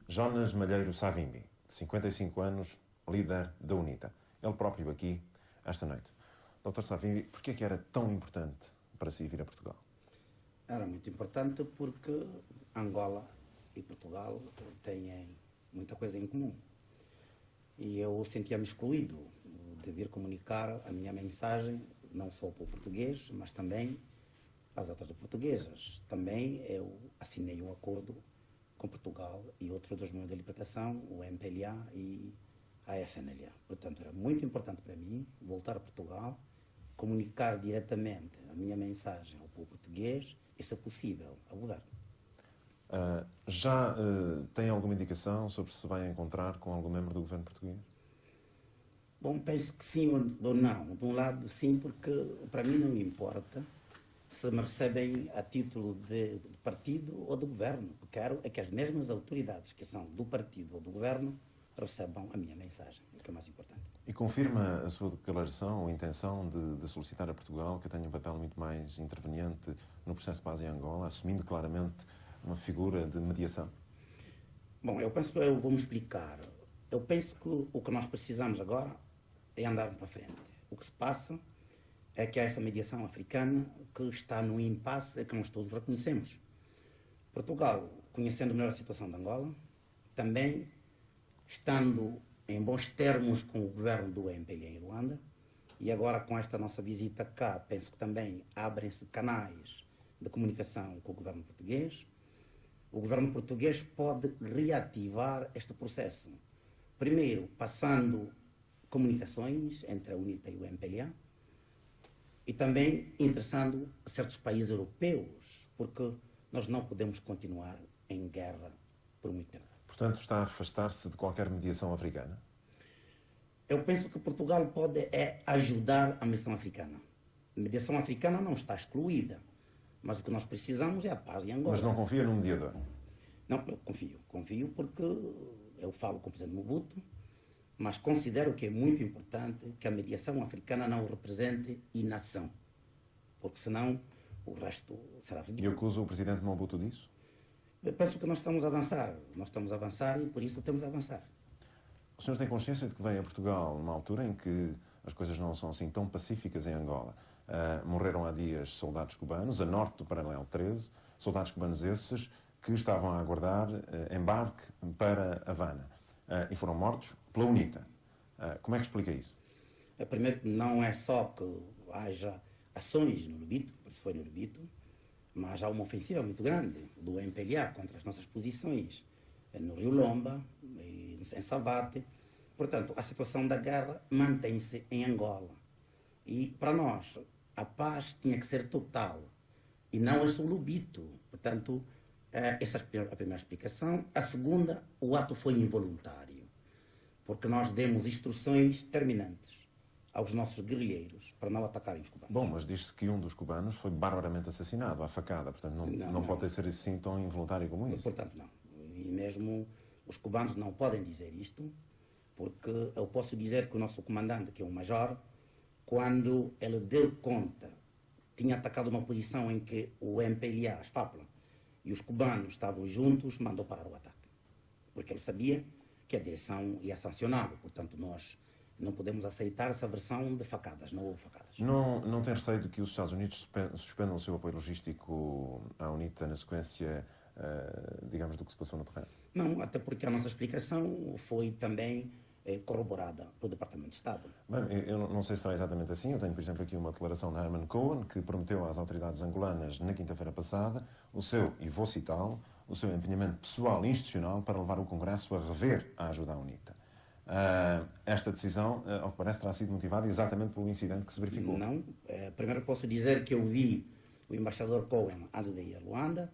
Jonas Malheiro Savimbi, 55 anos, líder da UNITA. Ele próprio aqui, esta noite. Dr. Savimbi, porquê é que era tão importante para si vir a Portugal? Era muito importante porque Angola e Portugal têm muita coisa em comum. E eu sentia-me excluído de vir comunicar a minha mensagem, não só para o português, mas também às outras portuguesas. Também eu assinei um acordo com Portugal e outros dos meios de libertação, o MPLA e a FNLA. Portanto, era muito importante para mim voltar a Portugal, comunicar diretamente a minha mensagem ao povo português e, se possível, ao governo. Já tem alguma indicação sobre se vai encontrar com algum membro do governo português? Bom, penso que sim ou não. De um lado, sim, porque para mim não me importa se me recebem a título de partido ou de governo. O que quero é que as mesmas autoridades que são do partido ou do governo recebam a minha mensagem, o que é mais importante. E confirma a sua declaração ou intenção de solicitar a Portugal que tenha um papel muito mais interveniente no processo de paz em Angola, assumindo claramente uma figura de mediação? Bom, eu penso que eu vou me explicar. Eu penso que o que nós precisamos agora é andar para frente. O que se passa é que há essa mediação africana que está no impasse que nós todos reconhecemos. Portugal, conhecendo melhor a situação de Angola, também estando em bons termos com o governo do MPLA em Luanda, e agora com esta nossa visita cá, penso que também abrem-se canais de comunicação com o governo português. O governo português pode reativar este processo. Primeiro, passando comunicações entre a UNITA e o MPLA, e também interessando certos países europeus, porque nós não podemos continuar em guerra por muito tempo. Portanto, está a afastar-se de qualquer mediação africana? Eu penso que Portugal pode ajudar a mediação africana. A mediação africana não está excluída, mas o que nós precisamos é a paz em Angola. Mas não confia num mediador? Não, eu confio porque eu falo com o presidente Mobutu, mas considero que é muito importante que a mediação africana não represente inação, porque senão o resto será ridículo. E acusa o presidente Mobutu disso? Eu penso que nós estamos a avançar e por isso temos a avançar. O senhor tem consciência de que vem a Portugal numa altura em que as coisas não são assim tão pacíficas em Angola? Morreram há dias soldados cubanos, a norte do Paralelo 13, soldados cubanos esses que estavam a aguardar embarque para Havana e foram mortos pela UNITA. Como é que explica isso? Primeiro, não é só que haja ações no Lubito, por isso foi no Lubito, mas há uma ofensiva muito grande do MPLA contra as nossas posições no Rio Lomba, em Savate. Portanto, a situação da guerra mantém-se em Angola. E, para nós, a paz tinha que ser total e não é só o Lubito. Portanto, essa é a primeira explicação. A segunda, o ato foi involuntário, porque nós demos instruções terminantes aos nossos guerrilheiros para não atacarem os cubanos. Bom, mas diz-se que um dos cubanos foi barbaramente assassinado à facada, portanto não pode ser assim tão involuntário como isso. Portanto, não. E mesmo os cubanos não podem dizer isto, porque eu posso dizer que o nosso comandante, que é um major, quando ele deu conta, tinha atacado uma posição em que o MPLA, as FAPLA, e os cubanos estavam juntos, mandou parar o ataque. Porque ele sabia que a direção ia sancioná-lo. Portanto, nós não podemos aceitar essa versão de facadas, não houve facadas. Não tem receio de que os Estados Unidos suspendam o seu apoio logístico à UNITA na sequência, digamos, do que se passou no terreno? Não, até porque a nossa explicação foi também corroborada pelo Departamento de Estado. Bem, eu não sei se será exatamente assim. Eu tenho, por exemplo, aqui uma declaração de Herman Cohen, que prometeu às autoridades angolanas, na quinta-feira passada, e vou citá-lo, o seu empenhamento pessoal e institucional para levar o Congresso a rever a ajuda à UNITA. Esta decisão, ao que parece, terá sido motivada exatamente pelo incidente que se verificou. Não. Primeiro posso dizer que eu vi o embaixador Cohen antes de ir a Luanda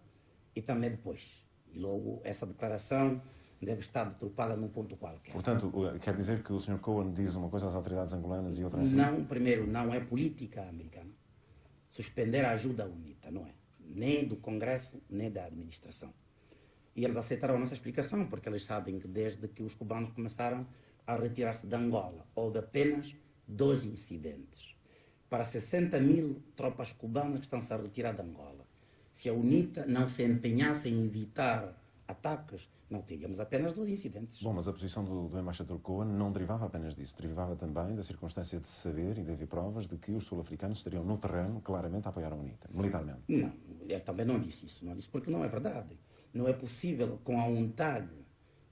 e também depois. E logo essa declaração deve estar deturpada num ponto qualquer. Portanto, quer dizer que o Sr. Cohen diz uma coisa às autoridades angolanas e outra assim? Não, primeiro, não é política americana suspender a ajuda à UNITA, não é. Nem do Congresso, nem da administração. E eles aceitaram a nossa explicação, porque eles sabem que desde que os cubanos começaram a retirar-se de Angola, houve apenas 2 incidentes. Para 60 mil tropas cubanas que estão-se a retirar de Angola. Se a UNITA não se empenhasse em evitar ataques, Não teríamos apenas 2 incidentes. Bom, mas a posição do embaixador Cohen não derivava apenas disso, derivava também da circunstância de saber e de haver provas de que os sul-africanos estariam no terreno claramente a apoiar a UNITA, militarmente. Não, eu também não disse isso. Não disse porque não é verdade. Não é possível com a UNTAG,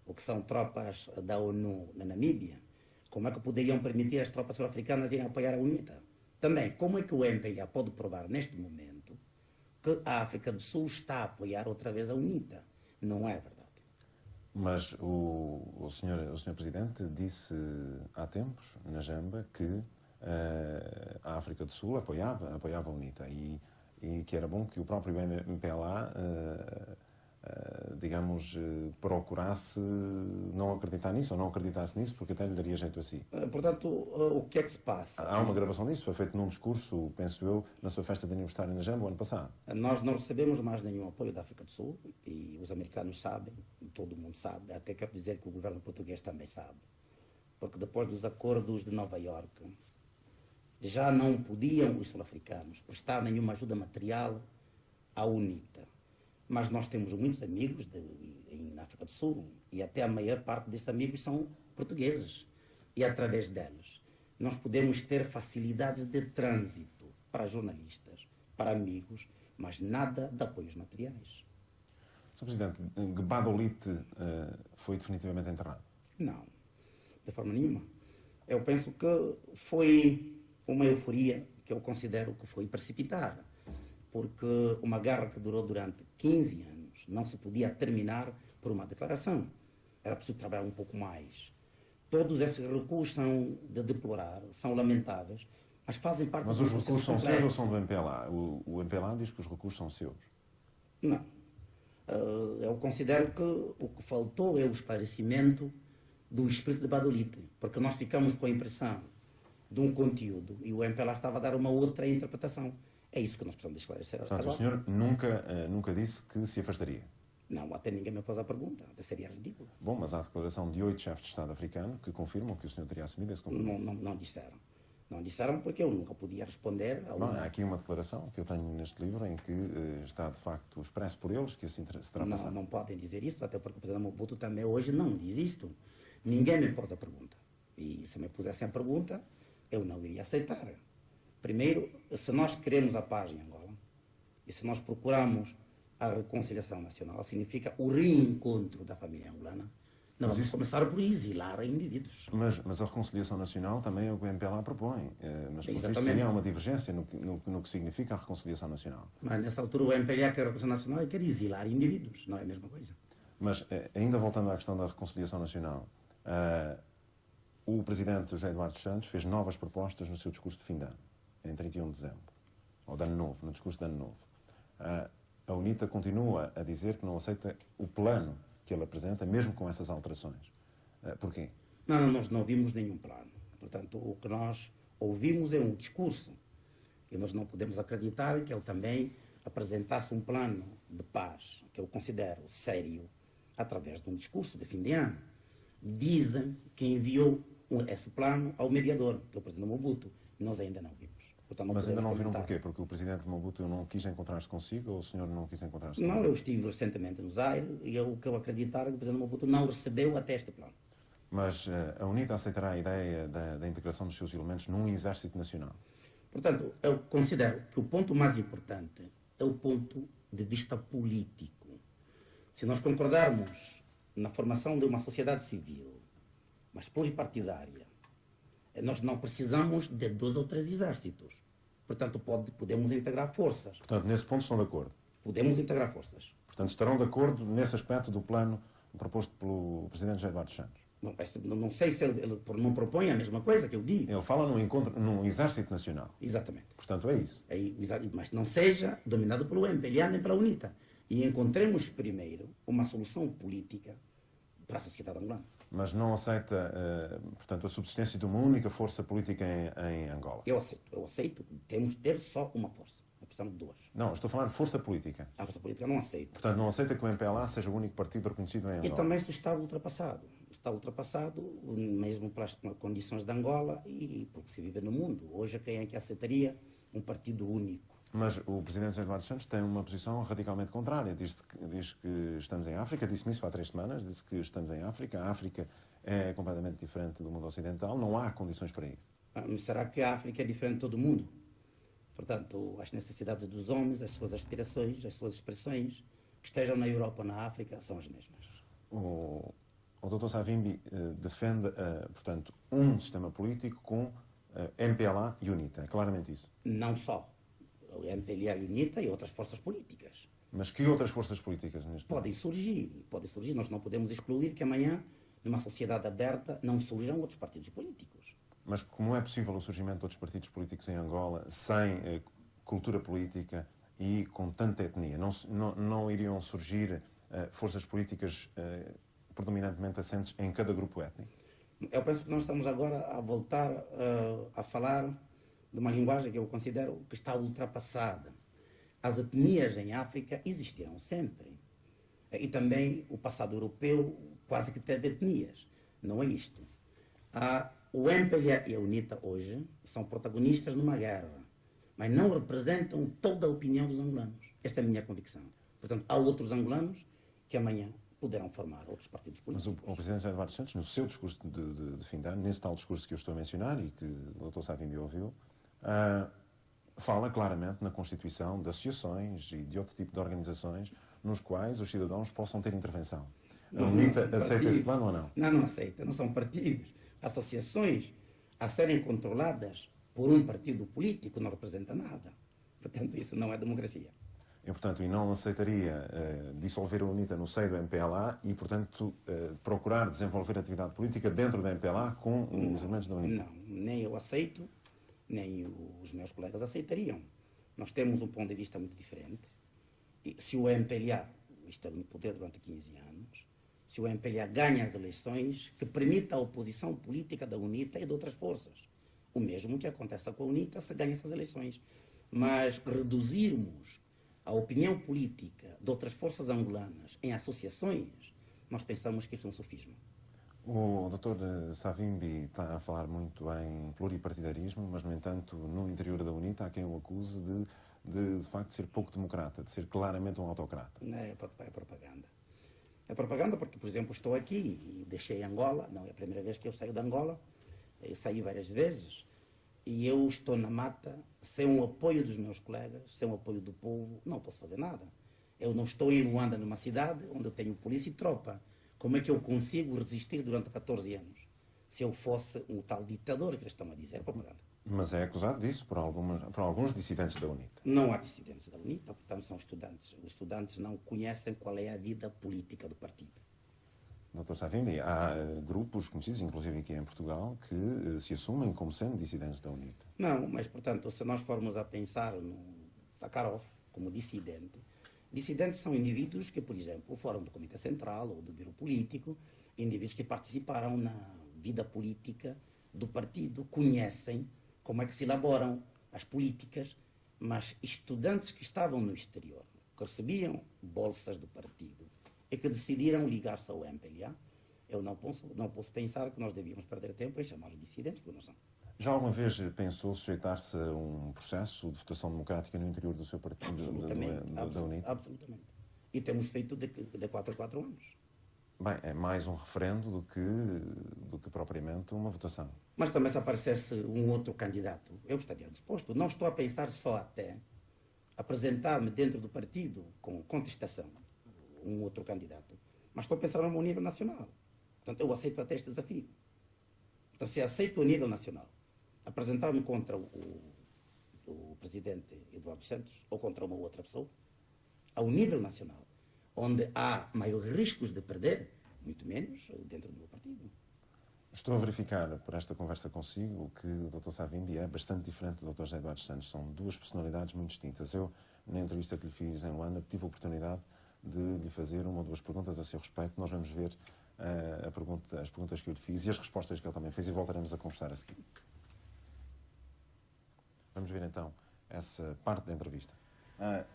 o que são tropas da ONU na Namíbia, como é que poderiam permitir as tropas sul-africanas irem apoiar a UNITA? Também, como é que o MPLA pode provar neste momento que a África do Sul está a apoiar outra vez a UNITA? Não é verdade. Mas o senhor Presidente disse há tempos, na Jamba, que a África do Sul apoiava a UNITA e que era bom que o próprio MPLA, digamos, procurasse não acreditar nisso ou não acreditasse nisso, porque até lhe daria jeito a si. Portanto, o que é que se passa? Há uma gravação disso, foi feito num discurso, penso eu, na sua festa de aniversário na Jamba, o ano passado. Nós não recebemos mais nenhum apoio da África do Sul e os americanos sabem, todo mundo sabe, até quero dizer que o governo português também sabe. Porque depois dos acordos de Nova Iorque, já não podiam os sul-africanos prestar nenhuma ajuda material à UNITA. Mas nós temos muitos amigos na África do Sul e até a maior parte desses amigos são portugueses. E através deles nós podemos ter facilidades de trânsito para jornalistas, para amigos, mas nada de apoios materiais. Sr. Presidente, Gbadolite foi definitivamente enterrado? Não, de forma nenhuma. Eu penso que foi uma euforia que eu considero que foi precipitada, porque uma guerra que durou durante 15 anos não se podia terminar por uma declaração. Era preciso trabalhar um pouco mais. Todos esses recuos são de deplorar, são lamentáveis, mas fazem parte do processo. Mas os recursos são seus ou são do MPLA? O MPLA diz que os recursos são seus. Não. Eu considero que o que faltou é o esclarecimento do espírito de Gbadolite, porque nós ficamos com a impressão de um conteúdo e o MPLA estava a dar uma outra interpretação. É isso que nós precisamos de esclarecer. Portanto, agora. o senhor nunca disse que se afastaria? Não, até ninguém me pôs a pergunta, até seria ridículo. Bom, mas há a declaração de 8 chefes de Estado africano que confirmam que o senhor teria assumido esse compromisso. Não disseram. Não disseram porque eu nunca podia responder a Não, há aqui uma declaração que eu tenho neste livro em que está de facto expresso por eles que assim se terá passado. Não podem dizer isso, até porque o presidente Mobutu também hoje não diz isto. Ninguém me pôs a pergunta. E se me pusessem a pergunta, eu não iria aceitar. Primeiro, se nós queremos a paz em Angola, e se nós procuramos a reconciliação nacional, significa o reencontro da família angolana, nós vamos começar por exilar indivíduos. Mas a reconciliação nacional também é o que o MPLA propõe. Mas, por isso, seria uma divergência no que significa a reconciliação nacional. Mas, nessa altura, o MPLA quer a reconciliação nacional e quer exilar indivíduos. Não é a mesma coisa. Mas, ainda voltando à questão da reconciliação nacional, o presidente José Eduardo Santos fez novas propostas no seu discurso de fim de ano, em 31 de dezembro, ou de ano novo, no discurso de ano novo. A UNITA continua a dizer que não aceita o plano que ele apresenta, mesmo com essas alterações. Porquê? Não, nós não ouvimos nenhum plano. Portanto, o que nós ouvimos é um discurso. E nós não podemos acreditar que ele também apresentasse um plano de paz, que eu considero sério, através de um discurso de fim de ano. Dizem que enviou esse plano ao mediador, que é o presidente Mobutu. Nós ainda não vimos. Portanto, mas ainda não viram porquê? Porque o presidente Mobutu não quis encontrar-se consigo ou o senhor não quis encontrar-se consigo? Não, eu estive recentemente no Zaire e o que eu acreditar é que o presidente Mobutu não recebeu até este plano. Mas a UNITA aceitará a ideia da integração dos seus elementos num exército nacional? Portanto, eu considero que o ponto mais importante é o ponto de vista político. Se nós concordarmos na formação de uma sociedade civil, mas pluripartidária, nós não precisamos de 2 ou 3 exércitos. Portanto, podemos integrar forças. Portanto, nesse ponto estão de acordo? Podemos integrar forças. Portanto, estarão de acordo nesse aspecto do plano proposto pelo presidente José Eduardo Santos? Não sei se ele não propõe a mesma coisa que eu digo. Ele fala num exército nacional. Exatamente. Portanto, é isso. Mas não seja dominado pelo MPLA nem pela UNITA. E encontremos primeiro uma solução política para a sociedade angolana. Mas não aceita, portanto, a subsistência de uma única força política em Angola? Eu aceito. Temos de ter só uma força. Não precisamos de 2. Não, estou a falar de força política. A força política não aceito. Portanto, não aceita que o MPLA seja o único partido reconhecido em Angola? E também isso está ultrapassado. Está ultrapassado mesmo pelas condições de Angola e porque se vive no mundo. Hoje, quem é que aceitaria um partido único? Mas o presidente José Eduardo Santos tem uma posição radicalmente contrária. Diz que estamos em África, disse-me isso há 3 semanas, disse que estamos em África. A África é completamente diferente do mundo ocidental, não há condições para isso. Mas será que a África é diferente de todo o mundo? Portanto, as necessidades dos homens, as suas aspirações, as suas expressões, que estejam na Europa ou na África, são as mesmas. O Dr. Savimbi defende, portanto, um sistema político com MPLA e UNITA. É claramente isso. Não só. O MPLA e a UNITA e outras forças políticas. Mas que outras forças políticas neste Podem surgir. Nós não podemos excluir que amanhã, numa sociedade aberta, não surjam outros partidos políticos. Mas como é possível o surgimento de outros partidos políticos em Angola sem cultura política e com tanta etnia? Não iriam surgir forças políticas predominantemente assentes em cada grupo étnico? Eu penso que nós estamos agora a voltar a falar de uma linguagem que eu considero que está ultrapassada. As etnias em África existiram sempre. E também o passado europeu quase que teve etnias. Não é isto. O MPLA e a UNITA hoje são protagonistas numa guerra, mas não representam toda a opinião dos angolanos. Esta é a minha convicção. Portanto, há outros angolanos que amanhã poderão formar outros partidos políticos. Mas o presidente José Eduardo Santos, no seu discurso de fim de ano, nesse tal discurso que eu estou a mencionar e que o Dr. Savimbi ouviu, fala claramente na constituição de associações e de outro tipo de organizações nos quais os cidadãos possam ter intervenção. A UNITA aceita esse plano ou não? Não aceita. Não são partidos. Associações a serem controladas por um partido político não representa nada. Portanto, isso não é democracia. E, portanto, não aceitaria dissolver a UNITA no seio do MPLA e, portanto, procurar desenvolver atividade política dentro do MPLA com os elementos da UNITA? Não, nem eu aceito, nem os meus colegas aceitariam. Nós temos um ponto de vista muito diferente. E se o MPLA esteve no poder durante 15 anos, se o MPLA ganha as eleições, que permita a oposição política da UNITA e de outras forças. O mesmo que aconteça com a UNITA se ganha essas eleições. Mas reduzirmos a opinião política de outras forças angolanas em associações, nós pensamos que isso é um sofisma. O Dr. Savimbi está a falar muito em pluripartidarismo, mas, no entanto, no interior da UNITA há quem o acuse de facto, ser pouco democrata, de ser claramente um autocrata. É propaganda. É propaganda porque, por exemplo, estou aqui e deixei Angola, não é a primeira vez que eu saio de Angola, eu saí várias vezes, e eu estou na mata, sem o apoio dos meus colegas, sem o apoio do povo, não posso fazer nada. Eu não estou em Luanda, numa cidade onde eu tenho polícia e tropa. Como é que eu consigo resistir durante 14 anos? Se eu fosse um tal ditador que eles estão a dizer, é propaganda. Mas é acusado disso por alguns dissidentes da UNITA. Não há dissidentes da UNITA, portanto são estudantes. Os estudantes não conhecem qual é a vida política do partido. Dr. Savimbi, há grupos conhecidos, inclusive aqui em Portugal, que se assumem como sendo dissidentes da UNITA. Não, mas, portanto, se nós formos a pensar no Sakharov como dissidente, dissidentes são indivíduos que, por exemplo, foram do Comitê Central ou do Biro Político, indivíduos que participaram na vida política do partido, conhecem como é que se elaboram as políticas, mas estudantes que estavam no exterior, que recebiam bolsas do partido e que decidiram ligar-se ao MPLA, eu não posso pensar que nós devíamos perder tempo em chamar os dissidentes, porque não são. Já alguma vez pensou sujeitar-se a um processo de votação democrática no interior do seu partido, da UNITA? Absolutamente. E temos feito de 4 a 4 anos. Bem, é mais um referendo do que propriamente uma votação. Mas também se aparecesse um outro candidato, eu estaria disposto. Não estou a pensar só até apresentar-me dentro do partido com contestação, um outro candidato, mas estou a pensar mesmo ao nível nacional. Portanto, eu aceito até este desafio. Então, se aceito ao nível nacional, apresentar-me contra o presidente Eduardo Santos ou contra uma outra pessoa, ao nível nacional, onde há maiores riscos de perder, muito menos dentro do meu partido. Estou a verificar, por esta conversa consigo, que o Dr. Savimbi é bastante diferente do Dr. José Eduardo Santos. São duas personalidades muito distintas. Eu, na entrevista que lhe fiz em Luanda, tive a oportunidade de lhe fazer uma ou duas perguntas a seu respeito. Nós vamos ver as perguntas que eu lhe fiz e as respostas que ele também fez e voltaremos a conversar a seguir. Vamos ver então essa parte da entrevista.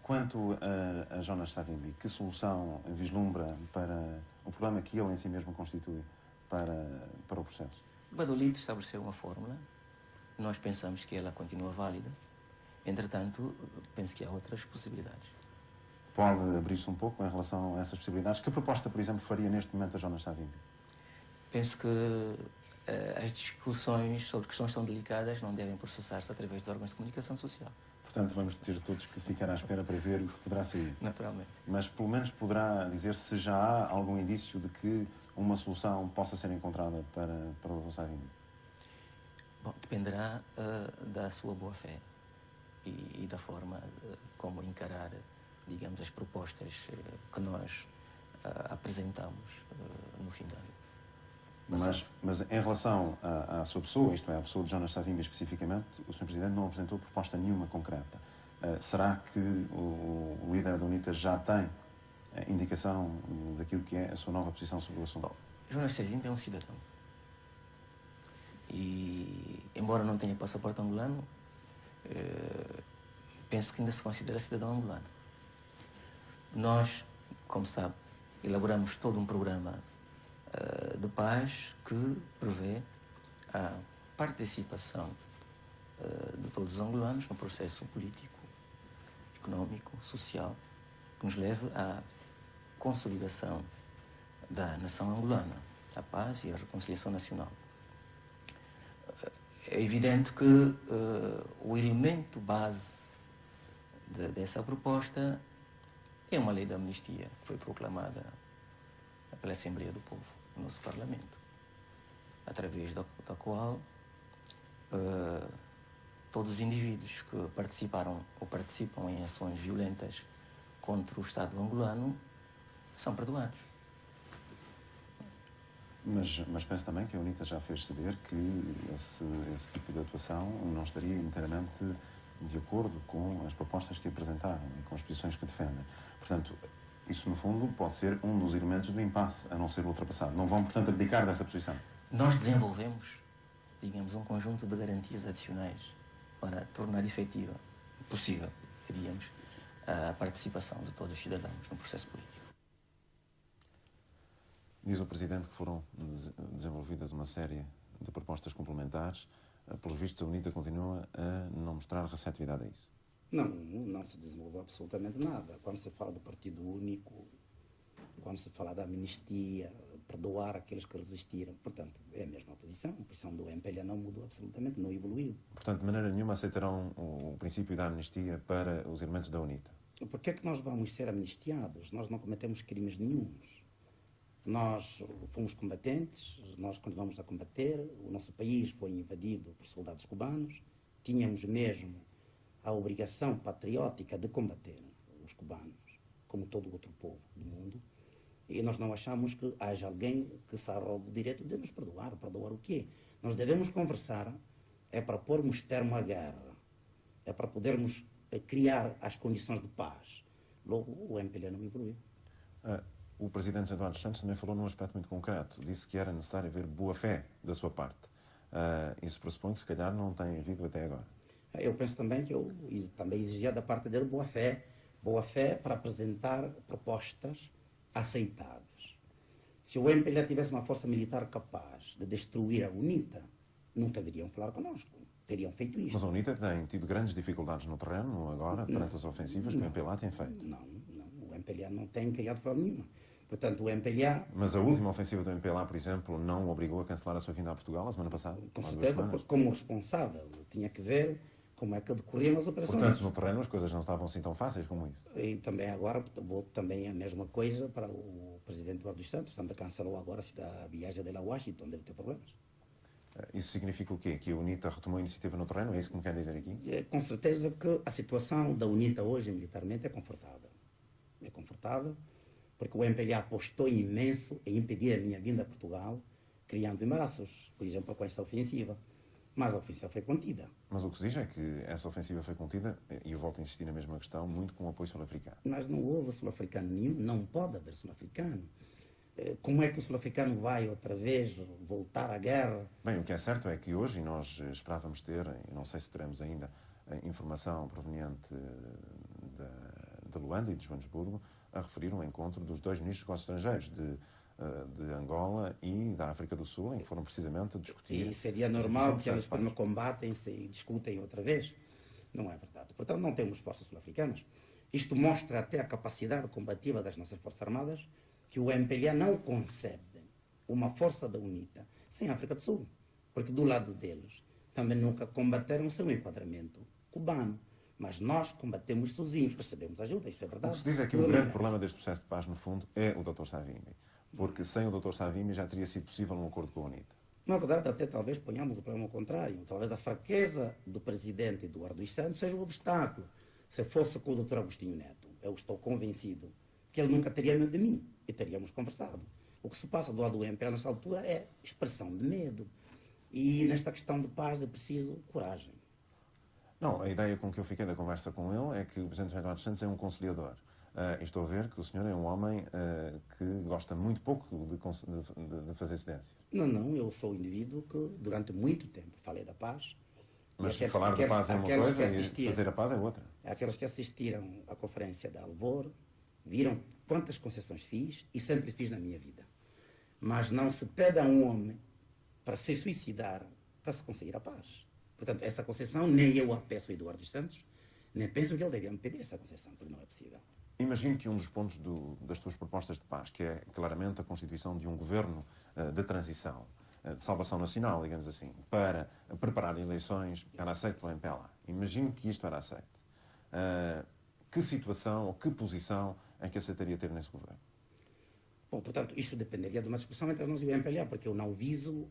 Quanto a Jonas Savimbi, que solução vislumbra para o problema que ele em si mesmo constitui para o processo? Badolito estabeleceu uma fórmula, nós pensamos que ela continua válida Entretanto, penso que há outras possibilidades. Pode abrir-se um pouco em relação a essas possibilidades? Que proposta, por exemplo, faria neste momento a Jonas Savimbi? Penso que as discussões sobre questões tão delicadas não devem processar-se através dos órgãos de comunicação social. Portanto, vamos ter todos que ficar à espera para ver o que poderá sair. Naturalmente. Mas pelo menos poderá dizer se já há algum indício de que uma solução possa ser encontrada para o Savimbi? Bom, dependerá da sua boa-fé e da forma como encarar, digamos, as propostas que nós apresentamos no fim do ano. Mas em relação à sua pessoa, isto é, à pessoa de Jonas Savimbi especificamente, o Sr. Presidente não apresentou proposta nenhuma concreta. Será que o líder da UNITA já tem indicação daquilo que é a sua nova posição sobre o assunto? Bom, Jonas Savimbi é um cidadão. E, embora não tenha passaporte angolano, penso que ainda se considera cidadão angolano. Nós, como sabe, elaboramos todo um programa de paz que prevê a participação de todos os angolanos no processo político, económico, social, que nos leve à consolidação da nação angolana, a paz e a reconciliação nacional. É evidente que o elemento base dessa proposta é uma lei da amnistia que foi proclamada pela Assembleia do Povo, no nosso Parlamento, através da qual todos os indivíduos que participaram ou participam em ações violentas contra o Estado angolano são perdoados. Mas penso também que a UNITA já fez saber que esse tipo de atuação não estaria inteiramente de acordo com as propostas que apresentaram e com as posições que defendem. Portanto, isso, no fundo, pode ser um dos elementos do impasse a não ser ultrapassado. Não vão, portanto, abdicar dessa posição. Nós desenvolvemos, digamos, um conjunto de garantias adicionais para tornar efetiva, possível, diríamos, a participação de todos os cidadãos no processo político. Diz o Presidente que foram desenvolvidas uma série de propostas complementares. Pelos vistos, a UNITA continua a não mostrar receptividade a isso. Não se desenvolveu absolutamente nada. Quando se fala do partido único, quando se fala da amnistia, perdoar aqueles que resistiram, portanto, é a mesma posição. A posição do MPLA não mudou absolutamente, não evoluiu. Portanto, de maneira nenhuma aceitarão o princípio da amnistia para os elementos da UNITA? Por que é que nós vamos ser amnistiados? Nós não cometemos crimes nenhuns. Nós fomos combatentes, nós continuamos a combater, o nosso país foi invadido por soldados cubanos, tínhamos mesmo a obrigação patriótica de combater os cubanos, como todo outro povo do mundo, e nós não achamos que haja alguém que se arrogue o direito de nos perdoar. Perdoar o quê? Nós devemos conversar, é para pormos termo à guerra, é para podermos criar as condições de paz. Logo, o MPLA não evoluiu. O Presidente Eduardo dos Santos também falou num aspecto muito concreto. Disse que era necessário haver boa-fé da sua parte. Isso pressupõe que, se calhar, não tem havido até agora. Eu penso também que eu também exigia da parte dele boa-fé para apresentar propostas aceitáveis. Se o MPLA tivesse uma força militar capaz de destruir a UNITA, nunca viriam falar connosco. Teriam feito isto. Mas a UNITA tem tido grandes dificuldades no terreno agora, perante as ofensivas que o MPLA tem feito. Não. O MPLA não tem criado forma nenhuma. Portanto, o MPLA... Mas a última ofensiva do MPLA, por exemplo, não o obrigou a cancelar a sua vinda a Portugal a semana passada? Com certeza, como responsável, tinha que ver como é que decorriam as operações. Portanto, no terreno as coisas não estavam assim tão fáceis como isso. E também agora, vou também a mesma coisa para o Presidente Eduardo dos Santos, também cancelou agora a viagem dele a Washington, deve ter problemas. Isso significa o quê? Que a UNITA retomou a iniciativa no terreno? É isso que me quer dizer aqui? Com certeza que a situação da UNITA hoje, militarmente, é confortável. É confortável, porque o MPLA apostou imenso em impedir a minha vinda a Portugal, criando embaraços, por exemplo, com essa ofensiva. Mas a ofensiva foi contida. Mas o que se diz é que essa ofensiva foi contida, e eu volto a insistir na mesma questão, muito com o apoio sul-africano. Mas não houve sul-africano nenhum, não pode haver sul-africano. Como é que o sul-africano vai outra vez voltar à guerra? Bem, o que é certo é que hoje, e nós esperávamos ter, e não sei se teremos ainda, informação proveniente de Luanda e de Joanesburgo, a referir um encontro dos dois ministros dos negócios estrangeiros de Angola e da África do Sul, em que foram precisamente discutir... E seria normal que eles, quando combatem, se discutem outra vez. Não é verdade. Portanto, não temos forças sul-africanas. Isto mostra até a capacidade combativa das nossas Forças Armadas, que o MPLA não concebe uma força da UNITA sem a África do Sul. Porque do lado deles também nunca combateram sem um enquadramento cubano. Mas nós combatemos sozinhos, recebemos ajuda, isso é O verdade. que se diz é que o grande problema deste processo de paz, no fundo, é o Dr. Savimbi. Porque sem o Dr. Savimbi já teria sido possível um acordo com a UNITA. Na verdade, até talvez ponhamos o problema ao contrário. Talvez a fraqueza do presidente Eduardo dos Santos seja um obstáculo. Se fosse com o Dr. Agostinho Neto, eu estou convencido que ele nunca teria medo de mim e teríamos conversado. O que se passa do lado do MPLA nessa altura é expressão de medo. E nesta questão de paz é preciso coragem. Não, a ideia com que eu fiquei da conversa com ele é que o Presidente Eduardo dos Santos é um conciliador. E estou a ver que o senhor é um homem que gosta muito pouco de fazer cedências. Não, eu sou um indivíduo que durante muito tempo falei da paz. Mas falar da paz é uma coisa e fazer a paz é outra. Aqueles que assistiram à conferência da Alvor viram quantas concessões fiz e sempre fiz na minha vida. Mas não se pede a um homem para se suicidar para se conseguir a paz. Portanto, essa concessão nem eu a peço a Eduardo dos Santos, nem penso que ele devia me pedir essa concessão, porque não é possível. Imagino que um dos pontos das tuas propostas de paz, que é claramente a constituição de um governo de transição, de salvação nacional, digamos assim, para preparar eleições, era aceito pelo MPLA. Imagino que isto era aceito. Que situação ou que posição é que aceitaria ter nesse governo? Bom, portanto, isto dependeria de uma discussão entre nós e o MPLA, porque eu não viso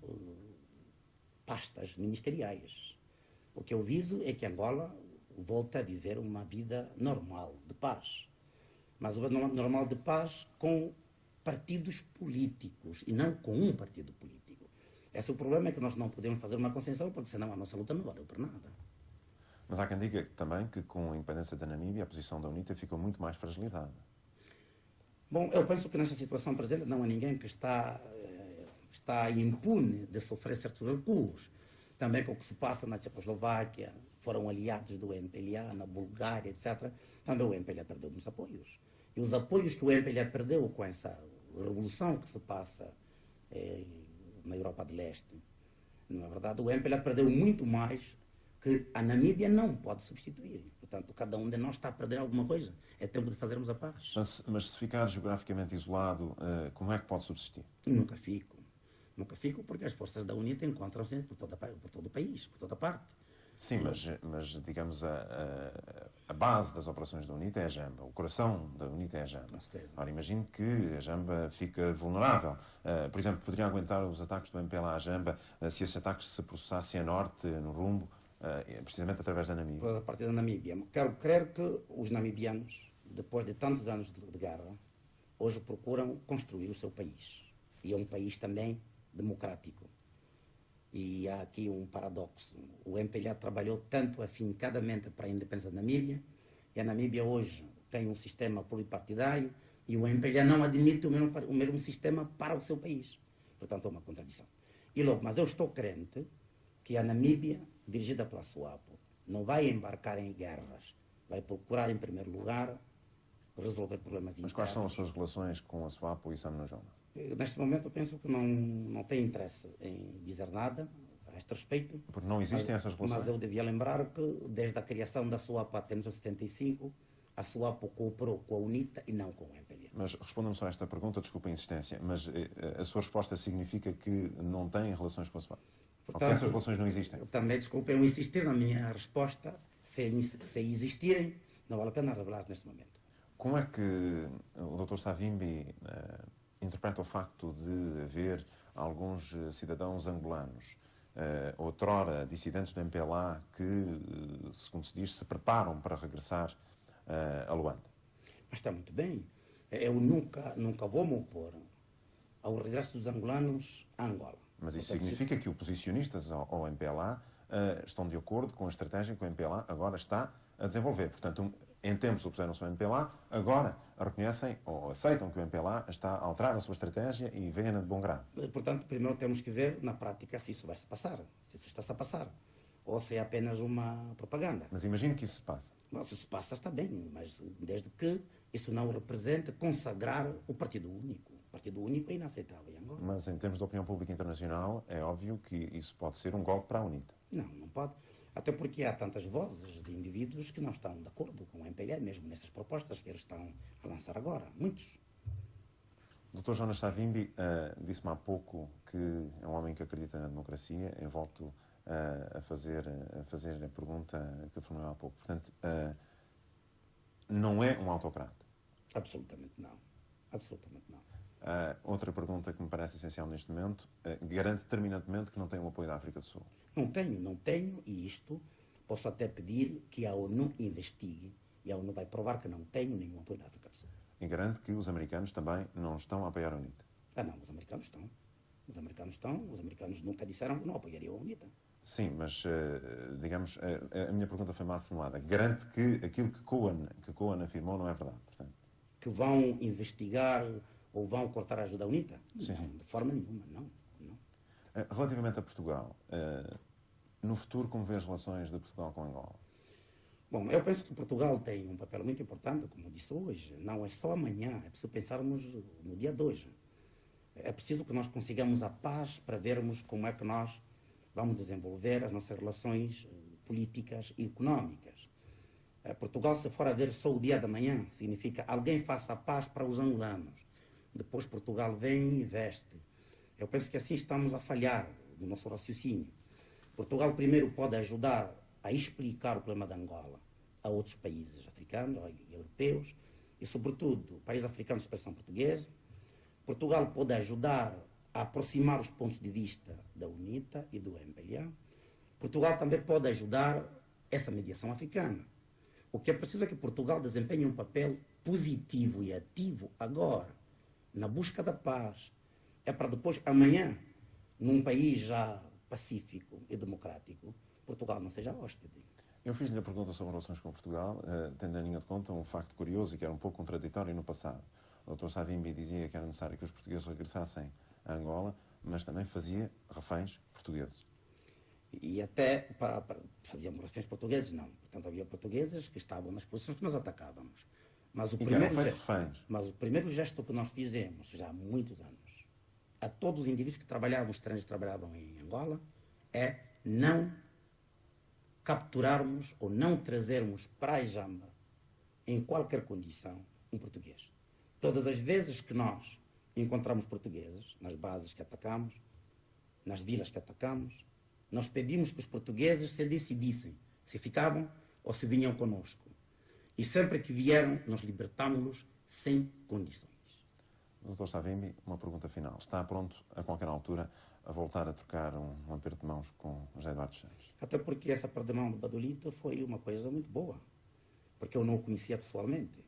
pastas ministeriais. O que eu viso é que Angola volte a viver uma vida normal, de paz. Mas uma normal de paz com partidos políticos e não com um partido político. Esse é o problema, é que nós não podemos fazer uma concessão, porque senão a nossa luta não valeu para nada. Mas há quem diga também que com a independência da Namíbia a posição da UNITA ficou muito mais fragilizada. Bom, eu penso que nessa situação presente não há ninguém que está impune de sofrer certos recuos. Também com o que se passa na Tchecoslováquia, foram aliados do MPLA, na Bulgária, etc. Também o MPLA perdeu muitos apoios. E os apoios que o MPLA perdeu com essa revolução que se passa na Europa de Leste, não é verdade? O MPLA perdeu muito mais que a Namíbia não pode substituir. Portanto, cada um de nós está a perder alguma coisa. É tempo de fazermos a paz. Mas se ficar geograficamente isolado, como é que pode subsistir? Nunca fico. Nunca fico porque as forças da UNITA encontram-se por todo o país, por toda parte. Sim, mas digamos, a base das operações da UNITA é a Jamba. O coração da UNITA é a Jamba. Ora, imagino que a Jamba fica vulnerável. Por exemplo, poderia aguentar os ataques do MPLA à Jamba se esses ataques se processassem a norte, no rumbo, precisamente através da Namíbia. A partir da Namíbia. Quero crer que os namibianos, depois de tantos anos de guerra, hoje procuram construir o seu país. E é um país também democrático. E há aqui um paradoxo. O MPLA trabalhou tanto afincadamente para a independência da Namíbia, e a Namíbia hoje tem um sistema pluripartidário, e o MPLA não admite o mesmo sistema para o seu país. Portanto, é uma contradição. E logo, mas eu estou crente que a Namíbia, dirigida pela SWAPO, não vai embarcar em guerras. Vai procurar, em primeiro lugar, resolver problemas internos. Mas quais são as suas relações com a SWAPO e Sam Nujoma? Neste momento eu penso que não tem interesse em dizer nada a este respeito. Porque não existem essas relações. Mas eu devia lembrar que desde a criação da SWAPO até 1975, a SWAPO cooperou com a UNITA e não com o MPLA. Mas responda-me só a esta pergunta, desculpa a insistência, mas a sua resposta significa que não tem relações com a SWAPO? Portanto, ou que essas relações não existem? Também, desculpa eu insistir na minha resposta, se existirem, não vale a pena revelar neste momento. Como é que o Dr. Savimbi interpreta o facto de haver alguns cidadãos angolanos, outrora dissidentes do MPLA, que, segundo se diz, se preparam para regressar a Luanda? Mas está muito bem. Eu nunca vou me opor ao regresso dos angolanos a Angola. Mas isso significa que oposicionistas ao MPLA estão de acordo com a estratégia que o MPLA agora está a desenvolver. Portanto, em tempos opuseram-se ao MPLA, agora reconhecem ou aceitam que o MPLA está a alterar a sua estratégia e vêem-na de bom grado. Portanto, primeiro temos que ver na prática se isso vai se passar, se isso está-se a passar, ou se é apenas uma propaganda. Mas imagino que isso se passa. Não, se isso passa está bem, mas desde que isso não represente consagrar o Partido Único. O Partido Único é inaceitável em Angola. Mas em termos de opinião pública internacional, é óbvio que isso pode ser um golpe para a UNITA. Não pode. Até porque há tantas vozes de indivíduos que não estão de acordo com o MPLA, mesmo nessas propostas que eles estão a lançar agora. Muitos. Dr. Jonas Savimbi disse-me há pouco que é um homem que acredita na democracia. Eu volto a fazer a pergunta que formulei há pouco. Portanto, não é um autocrata? Absolutamente não. Absolutamente não. Outra pergunta que me parece essencial neste momento, garante terminantemente que não tem o apoio da África do Sul? Não tenho, e isto posso até pedir que a ONU investigue, e a ONU vai provar que não tenho nenhum apoio da África do Sul. E garante que os americanos também não estão a apoiar a UNITA? Não, os americanos estão. Os americanos nunca disseram que não apoiariam a UNITA. Sim, mas, digamos, a minha pergunta foi mal formulada. Garante que aquilo que Cohen afirmou não é verdade, portanto? Que vão investigar ou vão cortar a ajuda à UNITA? Sim. Não, de forma nenhuma, não. Relativamente a Portugal, no futuro, como vê as relações de Portugal com Angola? Bom, eu penso que Portugal tem um papel muito importante, como eu disse hoje. Não é só amanhã, é preciso pensarmos no dia de hoje. É preciso que nós consigamos a paz para vermos como é que nós vamos desenvolver as nossas relações políticas e económicas. Portugal, se for a ver só o dia da manhã, significa alguém faça a paz para os angolanos. Depois Portugal vem e investe. Eu penso que assim estamos a falhar no nosso raciocínio. Portugal primeiro pode ajudar a explicar o problema de Angola a outros países africanos, europeus e, sobretudo, países africanos de expressão portuguesa. Portugal pode ajudar a aproximar os pontos de vista da UNITA e do MPLA. Portugal também pode ajudar essa mediação africana. O que é preciso é que Portugal desempenhe um papel positivo e ativo agora, na busca da paz. É para depois, amanhã, num país já pacífico e democrático, Portugal não seja hóspede. Eu fiz-lhe a pergunta sobre relações com Portugal, tendo em linha de conta um facto curioso e que era um pouco contraditório no passado. O Dr. Savimbi dizia que era necessário que os portugueses regressassem a Angola, mas também fazia reféns portugueses. E até fazíamos reféns portugueses, não. Portanto, havia portugueses que estavam nas posições que nós atacávamos. Mas o primeiro gesto que nós fizemos, já há muitos anos, a todos os indivíduos que trabalhavam, estrangeiros que trabalhavam em Angola, é não capturarmos ou não trazermos para a Jamba, em qualquer condição, um português. Todas as vezes que nós encontramos portugueses, nas bases que atacamos, nas vilas que atacamos, nós pedimos que os portugueses se decidissem se ficavam ou se vinham conosco. E sempre que vieram, nós libertámos-los sem condições. Dr. Savimbi, uma pergunta final. Está pronto, a qualquer altura, a voltar a trocar um aperto de mãos com José Eduardo Santos? Até porque essa aperto de mão de Badolito foi uma coisa muito boa, porque eu não o conhecia pessoalmente.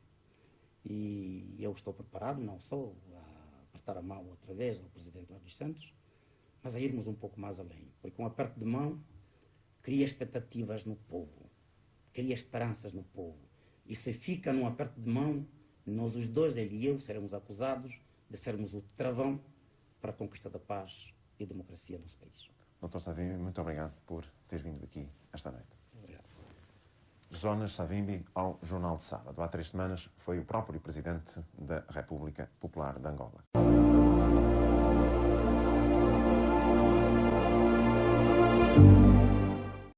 E eu estou preparado, não só a apertar a mão outra vez ao Presidente Eduardo dos Santos, mas a irmos um pouco mais além. Porque um aperto de mão cria expectativas no povo, cria esperanças no povo. E se fica num aperto de mão, nós os dois, ele e eu, seremos acusados de sermos o travão para a conquista da paz e democracia no nosso país. Dr. Savimbi, muito obrigado por ter vindo aqui esta noite. Obrigado. Jonas Savimbi, ao Jornal de Sábado. Há 3 semanas foi o próprio Presidente da República Popular de Angola.